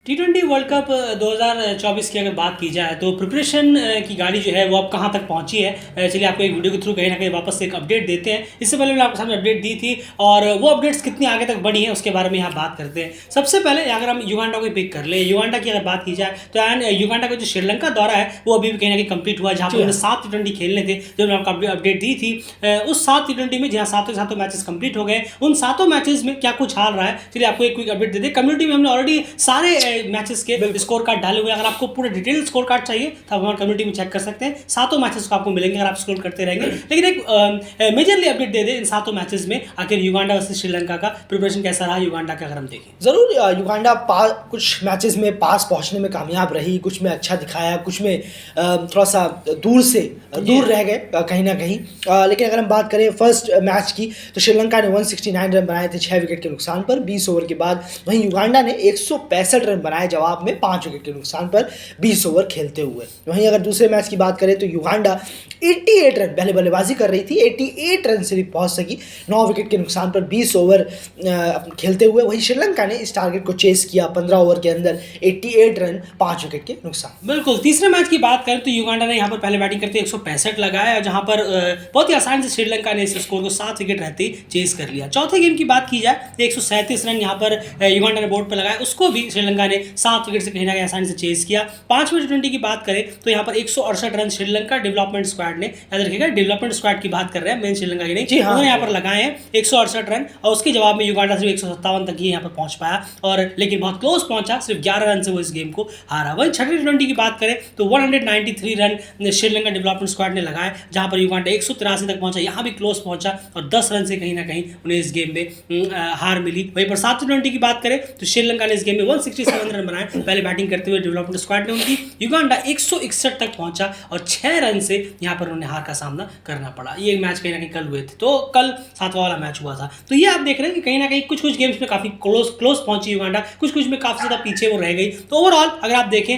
T20 world cup 2024 की अगर बात की जाए तो प्रिपरेशन की गाड़ी जो है वो अब कहाँ तक पहुँची है। चलिए आपको एक वीडियो के थ्रू कहीं ना कहीं वापस से एक अपडेट देते हैं। इससे पहले मैंने आपके सामने अपडेट दी थी और वो अपडेट्स कितनी आगे तक बढ़ी हैं उसके बारे में यहाँ बात करते हैं। सबसे पहले अगर हम युगांडा को पिक कर ले, युगांडा की अगर बात की जाए तो एंड युगांडा का जो श्रीलंका दौरा है वो अभी भी कहीं ना कहीं कंप्लीट हुआ, जहाँ पर उन्होंने 7 T20 खेलने थे जो मैंने आपको अपडेट दी थी। उस 7 T20 में जहाँ सातों मैचेस कंप्लीट हो गए, उन सातों मैचेस में क्या कुछ हाल रहा है चलिए आपको एक क्विक अपडेट दे दें। कम्युनिटी में हमने ऑलरेडी सारे मैचेस के स्कोर कार्ड डाले हुए हैं। अगर आपको पूरे डिटेल स्कोर कार्ड चाहिए तो आप हमारे कम्युनिटी में चेक कर सकते हैं। सातों मैचेस को आपको मिलेंगे अगर आप स्कोर करते रहेंगे। लेकिन एक मेजरली अपडेट दे दें इन सातों मैचेस में आखिर युगांडा वर्सेस श्रीलंका का प्रिपरेशन कैसा रहा युगांडा का, अगर हम देखें। ज़रूर युगांडा कुछ मैचेस में पास पहुंचने में कामयाब रही, कुछ में अच्छा दिखाया, कुछ में थोड़ा सा दूर रह गए कहीं ना कहीं। लेकिन अगर हम बात करें फर्स्ट मैच की तो श्रीलंका ने 169 रन बनाए थे 6 विकेट के नुकसान पर 20 ओवर के बाद। वहीं युगांडा ने 165 रन बनाए जवाब में 5 विकेट के नुकसान पर 20 ओवर खेलते हुए। वहीं अगर दूसरे मैच की बात करें तो युगांडा 88 रन पहले बल्लेबाजी कर रही थी, 88 रन से भी पहुंच सकी 9 विकेट के नुकसान पर 20 ओवर खेलते हुए। वहीं श्रीलंका ने इस टारगेट को चेस किया 15 ओवर के अंदर 88 रन 5 विकेट के नुकसान। बिल्कुल। तीसरे मैच की बात करें तो युगांडा ने यहाँ पर पहले बैटिंग करते 165 लगाया, जहाँ पर बहुत ही आसानी से श्रीलंका ने इस स्कोर को 7 विकेट रहते ही चेस कर लिया। चौथे गेम की बात की जाए तो 137 रन यहाँ पर युगांडा ने बोर्ड पर लगाया, उसको भी श्रीलंका ने 7 विकेट से कहीं ना कहीं आसानी से चेस किया। 5वें T20 की बात करें तो यहाँ पर 168 रन श्रीलंका डेवलपमेंट स्क्वाड ने, याद रखिएगा डेवलपमेंट स्क्वाड की बात कर रहे हैं, मेन श्रीलंका की नहीं, उन्होंने यहाँ पर लगाए हैं 168 रन और उसके जवाब में युगांडा सिर्फ 157 तक ही यहाँ पर पहुंच पाया और लेकिन बहुत क्लोज पहुंचा, सिर्फ 11 रन से वो इस गेम को हारा। वहीं 6वीं T20 की बात करें तो 193 रन श्रीलंका डेवलपमेंट स्क्वाड ने लगाए, जहां पर युगांडा 183 तक पहुंचा, यहाँ भी क्लोज पहुंचा और 10 रन से कहीं ना कहीं उन्हें इस गेम में हार मिली। वहीं पर 7वीं T20 की बात करें तो श्रीलंका ने इस गेम में 167 रन बनाए पहले बैटिंग करते हुए डेवलपमेंट स्क्वाड ने उनकी, युगांडा 161 तक पहुंचा और 6 रन से यहाँ पर उन्हें हार का सामना करना पड़ा। ये मैच कहीं ना कहीं कल हुए थे, तो कल 7वां वाला मैच हुआ था। तो ये आप देख रहे हैं कि कहीं ना कहीं कुछ गेम्स में काफ़ी क्लोज पहुंची युगांडा, कुछ में काफ़ी ज़्यादा पीछे वो रह गई। तो ओवरऑल अगर आप देखें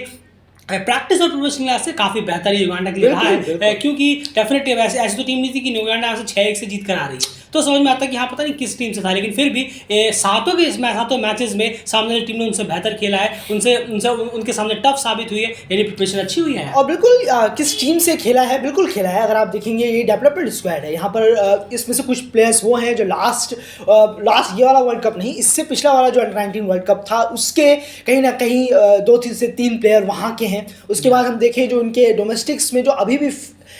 प्रैक्टिस और प्रिपरेशन लिहाज से काफ़ी बेहतर युगांडा के लिए रहा है, क्योंकि डेफिनेटली ऐसी तो टीम नहीं थी कि युगांडा यहाँ से 6-1 से जीत कर आ रही है, तो समझ में आता है कि हाँ पता नहीं किस टीम से था, लेकिन फिर भी सातों मैचेस में सामने वाली टीम ने उनसे बेहतर खेला है, उनके सामने टफ साबित हुई है, यानी प्रिपरेशन अच्छी हुई है। और बिल्कुल किस टीम से खेला है, बिल्कुल खेला है। अगर आप देखेंगे ये डेवलपमेंट स्क्वाड है, यहाँ पर इसमें से कुछ प्लेयर्स वो हैं जो लास्ट ये वाला वर्ल्ड कप नहीं, इससे पिछला वाला जो अंडर-19 वर्ल्ड कप था उसके कहीं ना कहीं 2 से 3 प्लेयर वहाँ के हैं। उसके बाद हम देखें जो उनके डोमेस्टिक्स में जो अभी भी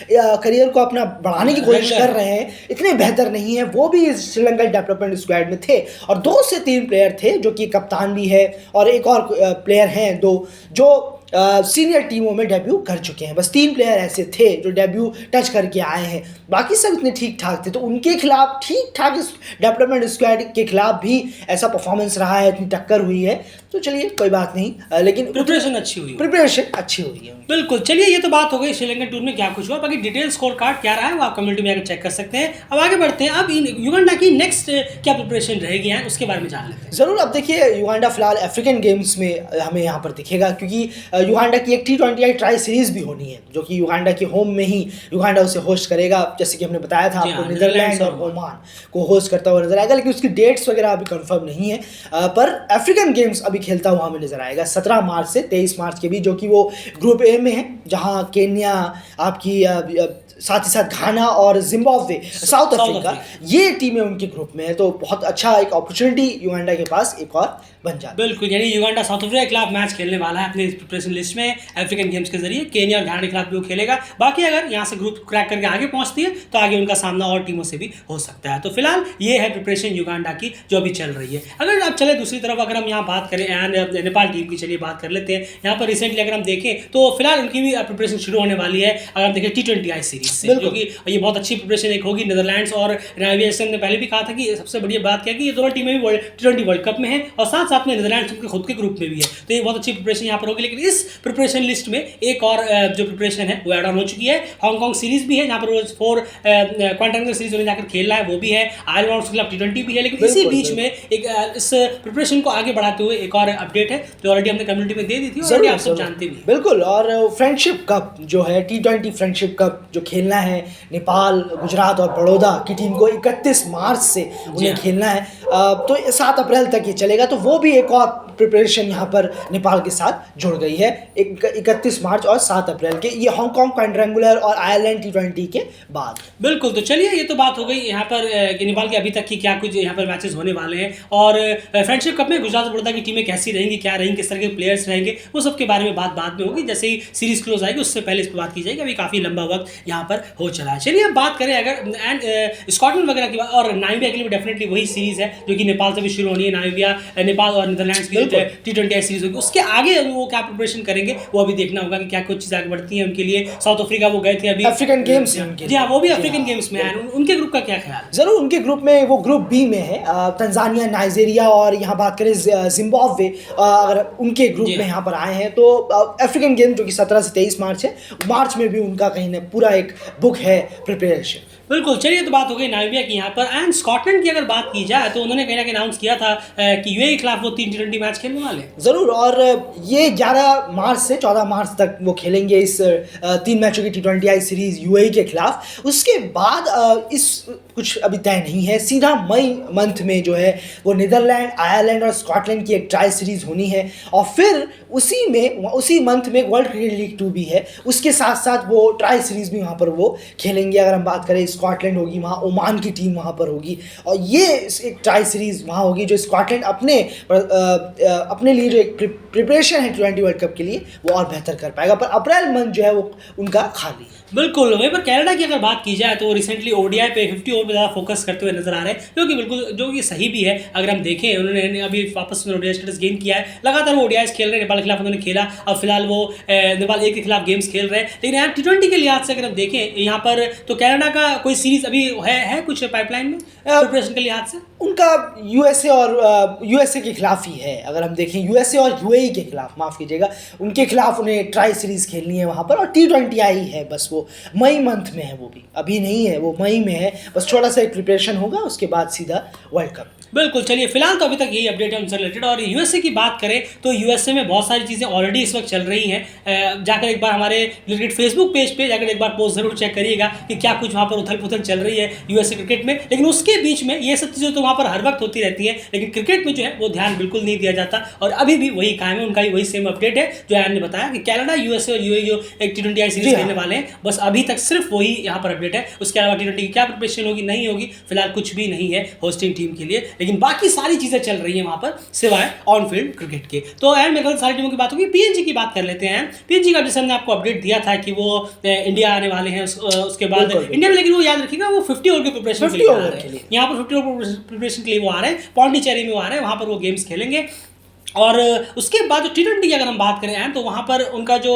करियर को अपना बढ़ाने की कोशिश कर रहे हैं, इतने बेहतर नहीं है, वो भी श्रीलंका डेवलपमेंट स्क्वाड में थे और 2 से 3 प्लेयर थे जो कि कप्तान भी है और एक और प्लेयर हैं 2 जो सीनियर टीमों में डेब्यू कर चुके हैं। बस 3 प्लेयर ऐसे थे जो डेब्यू टच करके आए हैं, बाकी सब इतने ठीक ठाक थे। तो उनके खिलाफ ठीक ठाक इस डेवलपमेंट स्क्वाड के खिलाफ भी ऐसा परफॉर्मेंस रहा है, इतनी टक्कर हुई है, तो चलिए कोई बात नहीं, लेकिन प्रिपरेशन अच्छी हुई है। बिल्कुल। चलिए ये तो बात हो गई श्रीलंकन टूर में क्या कुछ हुआ, बाकी डिटेल स्कोर कार्ड क्या रहा है वो आप कम्युनिटी में आकर चेक कर सकते हैं। अब आगे बढ़ते हैं, अब युगांडा की नेक्स्ट क्या प्रिपरेशन रहेगी है उसके बारे में जान लेते हैं। ज़रूर। अब देखिए युगांडा फिलहाल अफ्रीकन गेम्स में हमें यहाँ पर दिखेगा, क्योंकि युगांडा की एक T20 ट्राई सीरीज भी होनी है जो कि युगांडा के होम में ही युगांडा उसे होस्ट करेगा, जैसे कि हमने बताया था आपको नीदरलैंड और ओमान को होस्ट करता हुआ नजर आएगा, लेकिन उसकी डेट्स वगैरह अभी कंफर्म नहीं है। पर अफ्रीकन गेम्स अभी खेलता हुआ हमें नजर आएगा 17 मार्च से 23 मार्च के बीच, जो कि वो ग्रुप ए में है, जहाँ केन्या आपकी साथ ही साथ घाना और जिम्बाब्वे साउथ अफ्रीका ये टीमें उनके ग्रुप में है। तो बहुत अच्छा एक अपॉर्चुनिटी युगांडा के पास एक और बन जाता है। बिल्कुल, यानी युगांडा साउथ अफ्रीका के खिलाफ मैच खेलने वाला है अपने प्रिपरेशन लिस्ट में अफ्रीकन गेम्स के जरिए, केन्या और घाना के खिलाफ भी वो खेलेगा। बाकी अगर यहाँ से ग्रुप क्रैक करके आगे पहुंचती है तो आगे उनका सामना और टीमों से भी हो सकता है। तो फिलहाल ये है प्रिपरेशन युगांडा की जो अभी चल रही है। अगर आप चले दूसरी तरफ, अगर हम यहाँ बात करें नेपाल टीम की, चलिए बात कर लेते हैं। यहाँ पर रिसेंटली अगर हम देखें तो फिलहाल उनकी भी प्रिपरेशन शुरू होने वाली है। अगर हम देखें T20 सीरीज से, जो कि ये बहुत अच्छी प्रिपरेशन एक होगी। नीदरलैंड्स और नाइजीरिया ने पहले भी कहा था कि सबसे बढ़िया बात क्या है कि ये दोनों टीमें भी T20 वर्ल्ड कप में है और साथ में नीदरलैंड्स खुद के ग्रुप में भी है, तो ये बहुत अच्छी प्रिपरेशन यहाँ पर होगी। लेकिन इस प्रिपरेशन लिस्ट में एक और जो प्रिपरेशन है वो एड ऑन हो चुकी है। हांगकांग सीरीज भी है जहाँ पर रोज 4 क्वार्टर सीरीज उन्हें जाकर खेलना है, वो भी है। आयरलैंड के खिलाफ T20 भी है, लेकिन इसी बीच में एक इस प्रिपरेशन को आगे बढ़ाते हुए एक और अपडेट है तो ऑलरेडी हमने कम्युनिटी में दे दी थी, ऑलरेडी आप सब जानते भी हैं। बिल्कुल। और फ्रेंडशिप कप जो है T20 फ्रेंडशिप कप जो खेलना है नेपाल, गुजरात और बड़ौदा की टीम को 31 मार्च से उन्हें खेलना है। तो 7 अप्रैल तक ये चलेगा, तो वो भी एक और प्रिपरेशन यहाँ पर नेपाल के साथ जुड़ गई है 31 मार्च और 7 अप्रैल के, ये हांगकांग क्वाड्रेंगुलर और आयरलैंड T20 के बाद। बिल्कुल, तो चलिए ये तो बात हो गई यहाँ पर कि नेपाल के अभी तक की क्या कुछ यहाँ पर मैचेस होने वाले हैं, और फ्रेंडशिप कप में गुजरात और बड़ौदा की टीमें कैसी रहेंगी, क्या रहेंगी, किस तरह के प्लेयर्स रहेंगे, वो सब के बारे में बात बाद में होगी, जैसे ही सीरीज क्लोज आएगी उससे पहले इस पर बात की जाएगी। अभी काफ़ी लंबा वक्त यहाँ पर हो चला है। चलिए अब बात करें अगर एंड स्कॉटलैंड वगैरह की बात, और नामीबिया के लिए डेफिनेटली वही सीरीज है जो कि नेपाल से भी शुरू होनी है। नामीबिया, नेपाल और नीदरलैंड्स की T20 सीरीज होगी, उसके आगे वो क्या प्रिपरेशन करेंगे वो अभी देखना होगा कि क्या कुछ चीज़ आगे बढ़ती है उनके लिए। साउथ अफ्रीका वो गए थे अभी अफ्रीकन गेम्स, जी हाँ, वो भी अफ्रीकन गेम्स में है। उनके ग्रुप का क्या ख्याल? जरूर, उनके ग्रुप में, वो ग्रुप बी में है, तंजानिया, नाइजीरिया और यहाँ बात करें जिम्बाब्वे, अगर उनके ग्रुप में यहाँ पर आए हैं। तो अफ्रीकन गेम जो कि 17 से 23 मार्च है, मार्च में भी उनका कहीं ना पूरा एक बुक है प्रिपरेशन। बिल्कुल, चलिए तो बात हो गई नामीबिया की यहाँ पर। एंड स्कॉटलैंड की अगर बात की जाए तो उन्होंने कहीं ना कहीं अनाउंस किया था कि यूएई के खिलाफ वो 3 T20 मैच खेलने वाले। ज़रूर, और ये 11 मार्च से 14 मार्च तक वो खेलेंगे इस 3 मैचों की T20I सीरीज़ यूएई के खिलाफ। उसके बाद इस कुछ अभी तय नहीं है, सीधा मई मंथ में जो है वो नीदरलैंड, आयरलैंड और स्कॉटलैंड की एक ट्राई सीरीज़ होनी है, और फिर उसी मंथ में वर्ल्ड क्रिकेट लीग 2 भी है, उसके साथ साथ वो ट्राई सीरीज़ भी वहाँ पर वो खेलेंगे। अगर हम बात करें, स्कॉटलैंड होगी वहाँ, ओमान की टीम वहाँ पर होगी, और ये एक ट्राई सीरीज़ वहाँ होगी जो स्कॉटलैंड अपने लिए जो एक प्रिपरेशन है T20 वर्ल्ड कप के लिए वो और बेहतर कर पाएगा। पर अप्रैल मंथ जो है वो उनका खाली है। बिल्कुल, वहीं पर कनाडा की अगर बात की जाए तो रिसेंटली ओडीआई पे 50 ओवर पे ज़्यादा फोकस करते हुए नजर आ रहे हैं, क्योंकि बिल्कुल जो कि सही भी है। अगर हम देखें, उन्होंने अभी वापस में ओडीआई स्टेटस गेन किया है, लगातार वो ओडीआई खेल रहे हैं। नेपाल के खिलाफ उन्होंने खेला, अब फिलहाल वो नेपाल 1 के खिलाफ गेम्स खेल रहे हैं। लेकिन यहाँ T20 के लिहाज से अगर हम देखें यहाँ पर, तो कनाडा का कोई सीरीज अभी है कुछ पाइपलाइन में प्रिपरेशन के लिहाज से? उनका यूएसए के खिलाफ ही है। अगर हम देखें यूएसए और यूएई के खिलाफ, माफ़ कीजिएगा, उनके खिलाफ उन्हें ट्राई सीरीज़ खेलनी है वहाँ पर, और T20I है बस, वो मई मंथ में है, वो भी अभी नहीं है, वो मई में है, बस थोड़ा सा एक प्रिपरेशन होगा, उसके बाद सीधा वर्ल्ड कप। बिल्कुल, चलिए फिलहाल तो अभी तक यही अपडेट है उनसे रिलेटेड। और यूएसए की बात करें तो यूएसए में बहुत सारी चीज़ें ऑलरेडी इस वक्त चल रही हैं। जाकर एक बार हमारे क्रिकेट फेसबुक पेज पे जाकर एक बार पोस्ट जरूर चेक करिएगा कि क्या कुछ वहाँ पर उथल पुथल चल रही है यूएसए क्रिकेट में। लेकिन उसके बीच में ये सब चीज़ें तो वहाँ पर हर वक्त होती रहती है, लेकिन क्रिकेट में जो है वो ध्यान बिल्कुल नहीं दिया जाता, और अभी भी वही कायम है, उनका ही वही सेम अपडेट है जो आयन ने बताया कि कनाडा, यूएसए और यूएई जो एक T20I सीरीज खेलने वाले हैं, बस अभी तक सिर्फ वही यहाँ पर अपडेट है। उसके अलावा T20 की क्या प्रिपरेशन होगी, नहीं होगी, फिलहाल कुछ भी नहीं है होस्टिंग टीम के लिए। लेकिन बाकी सारी चीज़ें चल रही हैं वहाँ पर सिवाय ऑन फील्ड क्रिकेट के। तो एंड मेरे सारी टीमों की बात होगी। पीएनजी की बात कर लेते हैं। पीएनजी का जैसे हमने आपको अपडेट दिया था कि वो इंडिया आने वाले हैं, उसके बाद इंडिया में, लेकिन वो याद रखिएगा वो 50 ओवर की प्रिपरेशन के लिए आ रहे हैं। यहाँ पर 50 ओवर प्रिपरेशन के लिए वो आ रहे हैं, पौंडीचेरी में वो आ रहे हैं, वहाँ पर वो गेम्स खेलेंगे। और उसके बाद जो T20 की अगर हम बात करें तो वहाँ पर उनका जो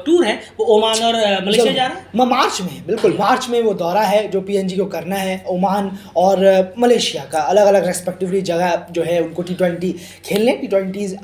टूर है वो ओमान और मलेशिया जा रहा है मार्च में। बिल्कुल, मार्च में वो दौरा है जो पीएनजी को करना है, ओमान और मलेशिया का, अलग अलग रेस्पेक्टिवली जगह जो है उनको T20 खेलने, T20s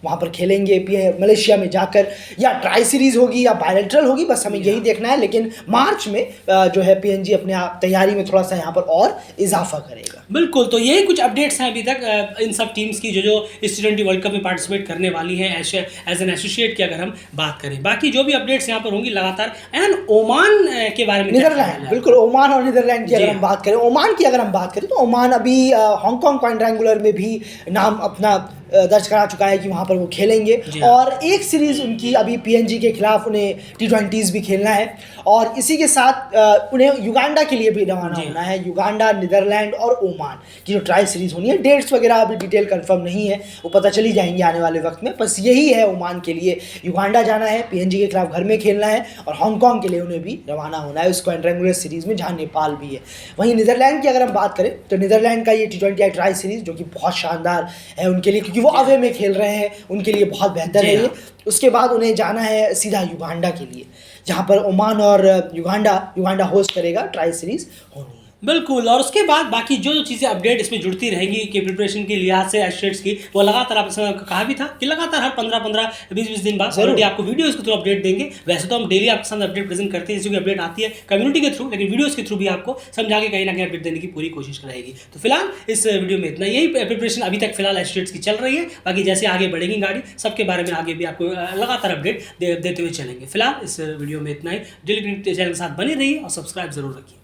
वहाँ पर खेलेंगे। मलेशिया में जाकर या ट्राई सीरीज़ होगी या बायलैटरल होगी, बस हमें यही देखना है। लेकिन मार्च में जो है पीएनजी अपने तैयारी में थोड़ा सा यहाँ पर और इजाफा करेगा। बिल्कुल, तो यही कुछ अपडेट्स हैं अभी तक इन सब टीम्स की जो इस T20 वर्ल्ड कप में पार्टिसिपेट करने वाली हैं एज एन एसोसिएट की अगर हम बात करें। बाकी जो भी अपडेट्स यहाँ पर होंगी लगातार। एंड ओमान के बारे में, नीदरलैंड, बिल्कुल, ओमान और नीदरलैंड की अगर हम बात करें, ओमान की अगर हम बात करें तो ओमान अभी हांगकांग क्वाड्रेंगुलर में भी नाम अपना दर्ज करा चुका है कि वहाँ पर वो खेलेंगे, और एक सीरीज़ उनकी अभी पीएनजी के खिलाफ उन्हें T20s भी खेलना है, और इसी के साथ उन्हें युगांडा के लिए भी रवाना होना है। युगांडा, नीदरलैंड और ओमान की जो ट्राई सीरीज़ होनी है, डेट्स वगैरह अभी डिटेल कंफर्म नहीं है, वो पता चली जाएंगे आने वाले वक्त में। बस यही है ओमान के लिए, युगांडा जाना है, पीएनजी के खिलाफ घर में खेलना है, और हांगकांग के लिए उन्हें भी रवाना होना है उस क्वाड्रेंगुलर सीरीज़ में जहाँ नेपाल भी है। वहीं नीदरलैंड की अगर हम बात करें तो नीदरलैंड का ये T20I ट्राई सीरीज़ जो कि बहुत शानदार है उनके लिए, क्योंकि वो अवे में खेल रहे हैं, उनके लिए बहुत बेहतर है ये। उसके बाद उन्हें जाना है सीधा युगांडा के लिए, जहाँ पर ओमान और युगांडा होस्ट करेगा, ट्राई सीरीज़ होनी है। बिल्कुल। और उसके बाद बाकी जो जो चीज़ें अपडेट इसमें जुड़ती रहेंगी कि प्रिपरेशन के लिहाज से एस्टेट्स की, वो लगातार आपने समय कहा भी था कि लगातार हर 15-15 20-20 दिन बाद ज़रूर। ऑलरेडी आपको वीडियोस के थ्रू अपडेट देंगे। वैसे तो हम डेली आपके साथ अपडेट प्रेजेंट करते हैं, जैसे कि अपडेट आती है कम्युनिटी के थ्रू, लेकिन वीडियोस के थ्रू भी आपको समझा के कहीं ना कहीं अपडेट देने की पूरी कोशिश रहेगी। तो फिलहाल इस वीडियो में इतना, यही प्रिपरेशन अभी तक फिलहाल एस्टेट्स की चल रही है। बाकी जैसे आगे बढ़ेगी गाड़ी, सबके बारे में आगे भी आपको लगातार अपडेट देते हुए चलेंगे। फिलहाल इस वीडियो में इतना ही। डेली चैनल के साथ बने रहिए और सब्सक्राइब जरूर रखिए।